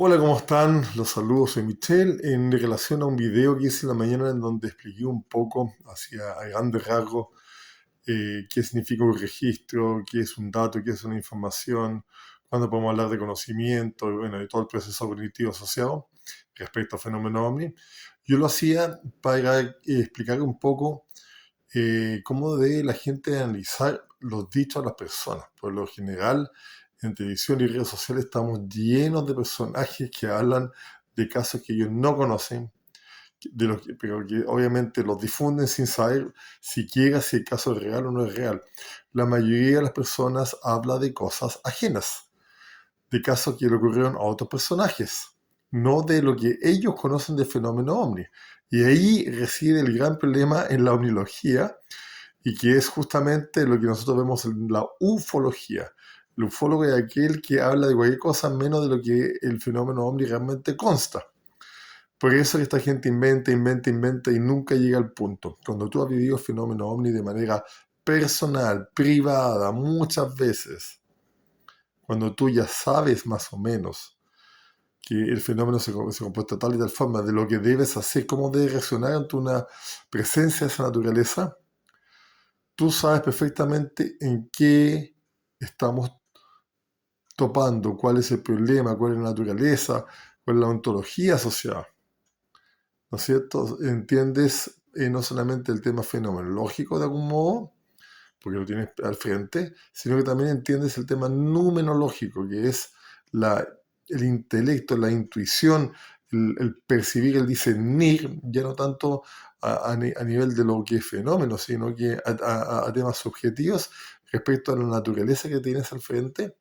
Hola, ¿cómo están? Los saludos, soy Michelle. En relación a un video que hice en la mañana en donde expliqué un poco, hacia a grandes rasgos, qué significa un registro, qué es un dato, qué es una información, cuándo podemos hablar de conocimiento, y bueno, de todo el proceso cognitivo asociado respecto al fenómeno OVNI. Yo lo hacía para explicar un poco cómo debe la gente analizar los dichos de las personas. Por lo general, en televisión y redes sociales estamos llenos de personajes que hablan de casos que ellos no conocen, pero que obviamente los difunden sin saber siquiera si el caso es real o no es real. La mayoría de las personas habla de cosas ajenas, de casos que le ocurrieron a otros personajes, no de lo que ellos conocen del fenómeno ovni. Y ahí reside el gran problema en la omnilogía, y que es justamente lo que nosotros vemos en la ufología. El ufólogo es aquel que habla de cualquier cosa menos de lo que el fenómeno ovni realmente consta. Por eso que esta gente inventa, inventa, inventa y nunca llega al punto. Cuando tú has vivido el fenómeno ovni de manera personal, privada, muchas veces, cuando tú ya sabes más o menos que el fenómeno se comporta tal y tal forma, de lo que debes hacer, cómo debes reaccionar ante una presencia de esa naturaleza, tú sabes perfectamente en qué estamos topando, cuál es el problema, cuál es la naturaleza, cuál es la ontología asociada, ¿no es cierto? Entiendes no solamente el tema fenomenológico de algún modo, porque lo tienes al frente, sino que también entiendes el tema numenológico, que es la, el intelecto, la intuición, el percibir, el discernir, ya no tanto a nivel de lo que es fenómeno, sino que a temas subjetivos respecto a la naturaleza que tienes al frente,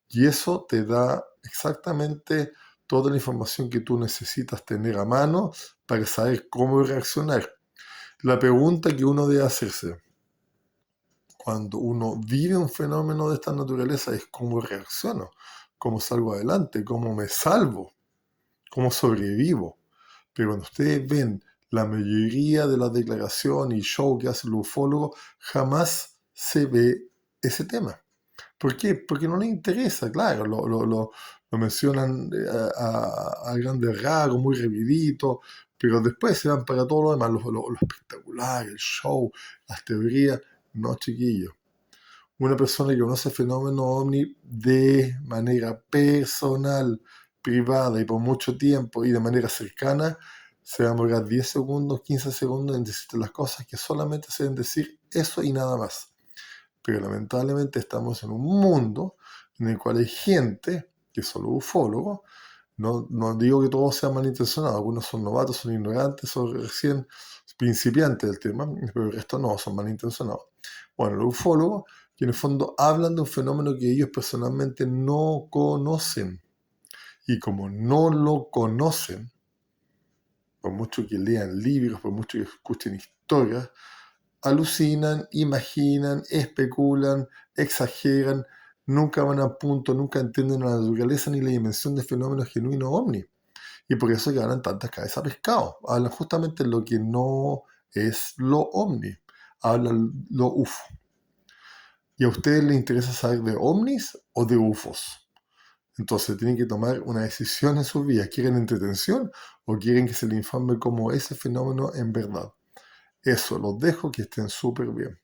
y eso te da exactamente toda la información que tú necesitas tener a mano para saber cómo reaccionar. La pregunta que uno debe hacerse cuando uno vive un fenómeno de esta naturaleza es cómo reacciono, cómo salgo adelante, cómo me salvo, cómo sobrevivo. Pero cuando ustedes ven la mayoría de las declaraciones y show que hace el ufólogo, jamás se ve ese tema. ¿Por qué? Porque no les interesa, claro, lo mencionan a grandes rasgos, muy rapidito, pero después se van para todo lo demás, lo espectacular, el show, las teorías. No, chiquillos. Una persona que conoce el fenómeno ovni de manera personal, privada y por mucho tiempo y de manera cercana, se va a demorar 10 segundos, 15 segundos en decirte las cosas que solamente se deben decir eso y nada más. Pero lamentablemente estamos en un mundo en el cual hay gente que es solo ufólogo. No digo que todos sean malintencionados, algunos son novatos, son ignorantes, son recién principiantes del tema, pero el resto no, son malintencionados. Bueno, los ufólogos, que en el fondo hablan de un fenómeno que ellos personalmente no conocen. Y como no lo conocen, por mucho que lean libros, por mucho que escuchen historias, alucinan, imaginan, especulan, exageran, nunca van a punto, nunca entienden la naturaleza ni la dimensión del fenómeno genuino ovni. Y por eso que hablan tantas cabezas a pescado. Hablan justamente lo que no es lo ovni. Hablan lo UFO. ¿Y a ustedes les interesa saber de ovnis o de UFOs? Entonces tienen que tomar una decisión en sus vidas. ¿Quieren entretención o quieren que se les informe cómo es el fenómeno en verdad? Eso, los dejo, que estén súper bien.